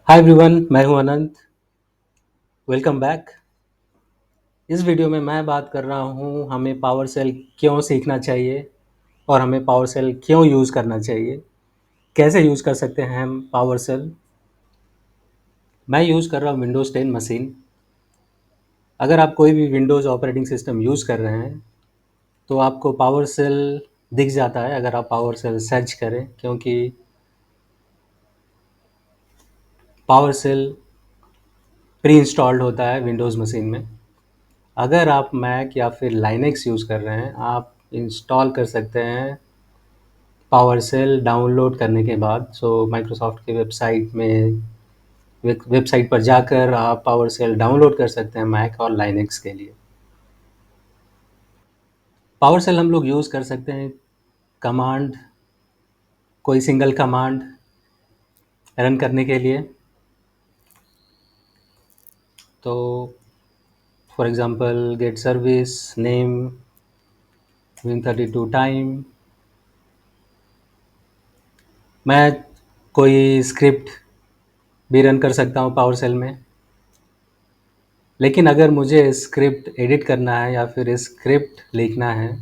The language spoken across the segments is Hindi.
हाय एवरीवन, मैं हूं अनंत। Welcome back. इस वीडियो में मैं बात कर रहा हूं हमें पावर सेल क्यों सीखना चाहिए और हमें पावर सेल क्यों यूज़ करना चाहिए, कैसे यूज़ कर सकते हैं हम पावर सेल। मैं यूज़ कर रहा हूं विंडोज़ 10 मशीन। अगर आप कोई भी विंडोज़ ऑपरेटिंग सिस्टम यूज़ कर रहे हैं तो आपको पावर सेल दिख जाता है अगर आप पावर सेल सर्च करें, क्योंकि पावर सेल प्री इंस्टॉल्ड होता है विंडोज़ मशीन में। अगर आप मैक या फिर लाइनेक्स यूज़ कर रहे हैं, आप इंस्टॉल कर सकते हैं पावर सेल डाउनलोड करने के बाद। माइक्रोसॉफ्ट की वेबसाइट में वेबसाइट पर जाकर आप पावर सेल डाउनलोड कर सकते हैं मैक और लाइनेक्स के लिए। पावर सेल हम लोग यूज़ कर सकते हैं कमांड, कोई सिंगल कमांड रन करने के लिए। तो for example get service name Win32 time. मैं कोई स्क्रिप्ट भी रन कर सकता हूँ पावर सेल में, लेकिन अगर मुझे स्क्रिप्ट एडिट करना है या फिर स्क्रिप्ट लिखना है,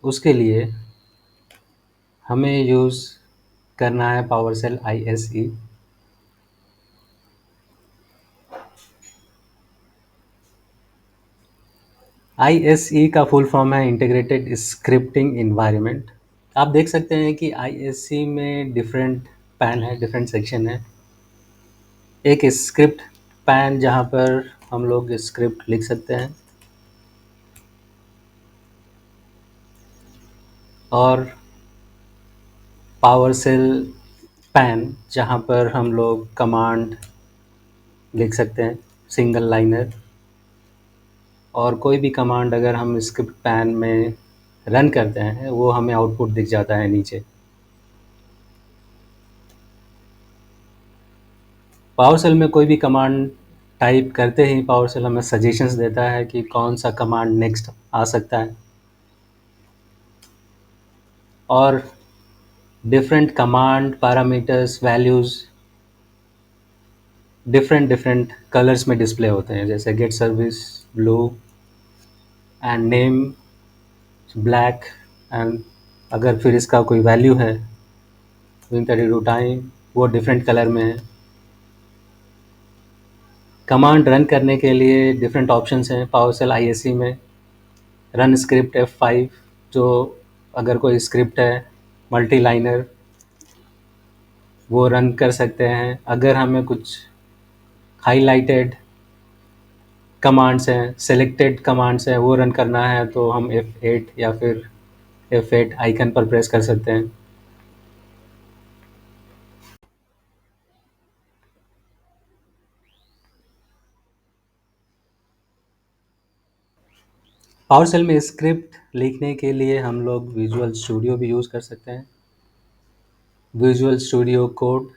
उसके लिए हमें यूज़ करना है पावर सेल ISE। ISE का फुल फॉर्म है इंटीग्रेटेड स्क्रिप्टिंग इन्वायरमेंट। आप देख सकते हैं कि ISE में डिफरेंट पैन है, डिफरेंट सेक्शन है। एक स्क्रिप्ट पैन जहाँ पर हम लोग स्क्रिप्ट लिख सकते हैं, और पावर सेल पैन जहाँ पर हम लोग कमांड लिख सकते हैं, सिंगल लाइनर। और कोई भी कमांड अगर हम स्क्रिप्ट पैन में रन करते हैं वो हमें आउटपुट दिख जाता है नीचे। पावर सेल में कोई भी कमांड टाइप करते ही पावर सेल हमें सजेशंस देता है कि कौन सा कमांड नेक्स्ट आ सकता है, और different command parameters values different different colours में डिस्प्ले होते हैं, जैसे get service blue and name black. And अगर फिर इसका कोई वैल्यू है Win32 टाइम, वो डिफरेंट कलर में है। कमांड रन करने के लिए डिफरेंट ऑप्शंस हैं पावर सेल ISE में। रन स्क्रिप्ट F5, जो अगर कोई स्क्रिप्ट है मल्टी लाइनर वो रन कर सकते हैं। अगर हमें कुछ हाईलाइटेड कमांड्स हैं, सेलेक्टेड कमांड्स हैं, वो रन करना है तो हम F8 या फिर F8 आइकन पर प्रेस कर सकते हैं। पावर सेल में स्क्रिप्ट लिखने के लिए हम लोग विजुअल स्टूडियो भी यूज़ कर सकते हैं। Visual studio code.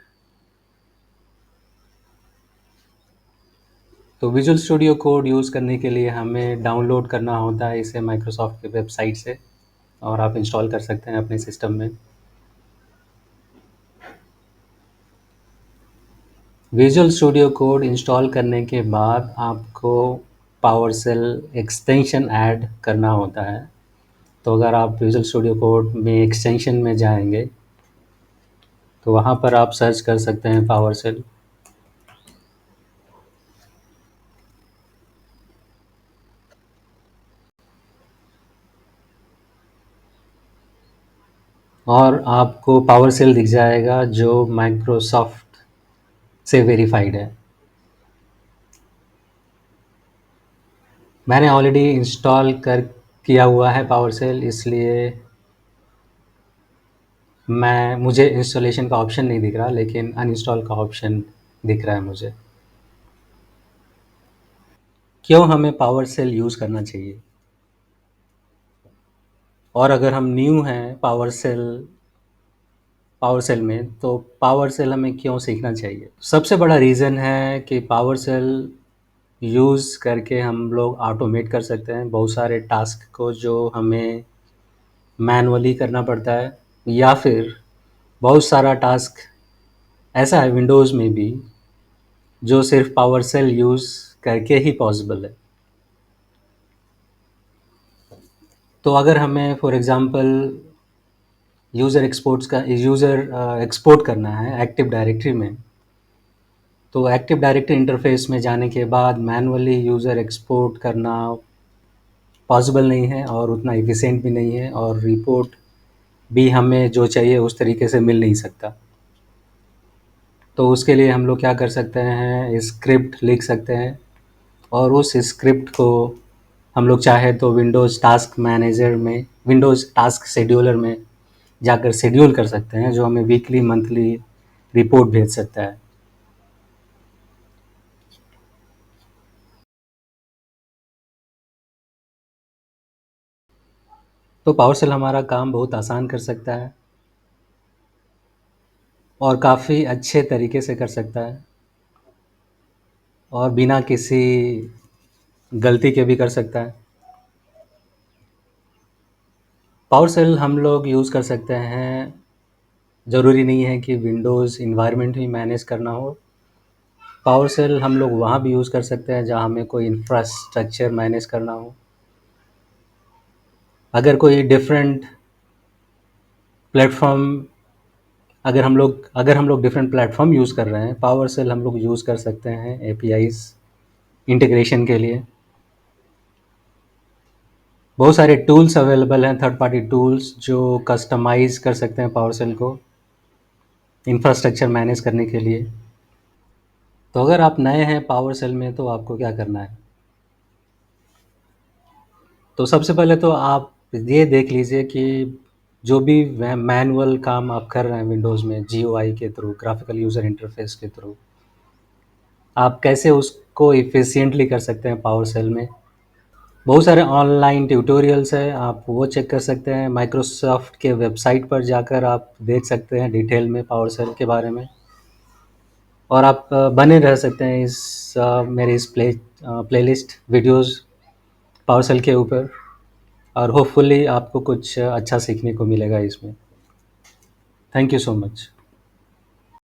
तो विजुअल स्टूडियो कोड यूज़ करने के लिए हमें डाउनलोड करना होता है इसे माइक्रोसॉफ्ट की वेबसाइट से, और आप इंस्टॉल कर सकते हैं अपने सिस्टम में। विजुअल स्टूडियो कोड इंस्टॉल करने के बाद आपको पावर सेल एक्सटेंशन ऐड करना होता है। तो अगर आप विजुअल स्टूडियो कोड में एक्सटेंशन में जाएंगे तो वहाँ पर आप सर्च कर सकते हैं पावर सेल। और आपको पावर सेल दिख जाएगा जो माइक्रोसॉफ्ट से वेरीफाइड है। मैंने ऑलरेडी इंस्टॉल कर किया हुआ है पावर सेल, इसलिए मुझे इंस्टॉलेशन का ऑप्शन नहीं दिख रहा, लेकिन अनइंस्टॉल का ऑप्शन दिख रहा है मुझे। क्यों हमें पावर सेल यूज़ करना चाहिए, और अगर हम न्यू हैं पावर सेल में तो पावर सेल हमें क्यों सीखना चाहिए। सबसे बड़ा रीज़न है कि पावर सेल यूज़ करके हम लोग ऑटोमेट कर सकते हैं बहुत सारे टास्क को जो हमें मैनुअली करना पड़ता है, या फिर बहुत सारा टास्क ऐसा है विंडोज़ में भी जो सिर्फ पावर सेल यूज़ करके ही पॉसिबल है। तो अगर हमें फॉर एग्ज़ाम्पल यूज़र एक्सपोर्ट करना है एक्टिव डायरेक्टरी में, तो एक्टिव डायरेक्टरी इंटरफ़ेस में जाने के बाद मैनुअली यूज़र एक्सपोर्ट करना पॉसिबल नहीं है और उतना एफ़िशिएंट भी नहीं है, और रिपोर्ट भी हमें जो चाहिए उस तरीके से मिल नहीं सकता। तो उसके लिए हम लोग क्या कर सकते हैं, स्क्रिप्ट लिख सकते हैं, और उस स्क्रिप्ट को हम लोग चाहे तो विंडोज़ टास्क शेड्यूलर में जाकर शेड्यूल कर सकते हैं, जो हमें वीकली मंथली रिपोर्ट भेज सकता है। तो पावर सेल हमारा काम बहुत आसान कर सकता है और काफ़ी अच्छे तरीके से कर सकता है, और बिना किसी गलती के भी कर सकता है। पावर सेल हम लोग यूज़ कर सकते हैं, ज़रूरी नहीं है कि विंडोज़ इन्वायरमेंट ही मैनेज करना हो। पावर सेल हम लोग वहाँ भी यूज़ कर सकते हैं जहाँ हमें कोई इंफ्रास्ट्रक्चर मैनेज करना हो। अगर कोई डिफरेंट प्लेटफ़ॉर्म अगर हम लोग डिफरेंट प्लेटफ़ॉर्म यूज़ कर रहे हैं, पावर सेल हम लोग यूज़ कर सकते हैं एपीआईज़ इंटीग्रेशन के लिए। बहुत सारे टूल्स अवेलेबल हैं, थर्ड पार्टी टूल्स, जो कस्टमाइज़ कर सकते हैं पावर सेल को इंफ्रास्ट्रक्चर मैनेज करने के लिए। तो अगर आप नए हैं पावर सेल में, तो आपको क्या करना है? तो सबसे पहले तो आप ये देख लीजिए कि जो भी मैनुअल काम आप कर रहे हैं विंडोज़ में जीयूआई के थ्रू, ग्राफिकल यूज़र इंटरफेस के थ्रू, आप कैसे उसको एफिशिएंटली कर सकते हैं पावर सेल में। बहुत सारे ऑनलाइन ट्यूटोरियल्स हैं, आप वो चेक कर सकते हैं। माइक्रोसॉफ्ट के वेबसाइट पर जाकर आप देख सकते हैं डिटेल में पावर सेल के बारे में, और आप बने रह सकते हैं मेरे इस प्लेलिस्ट वीडियोज़ पावर सेल के ऊपर, और होपफुली आपको कुछ अच्छा सीखने को मिलेगा इसमें। Thank you so much.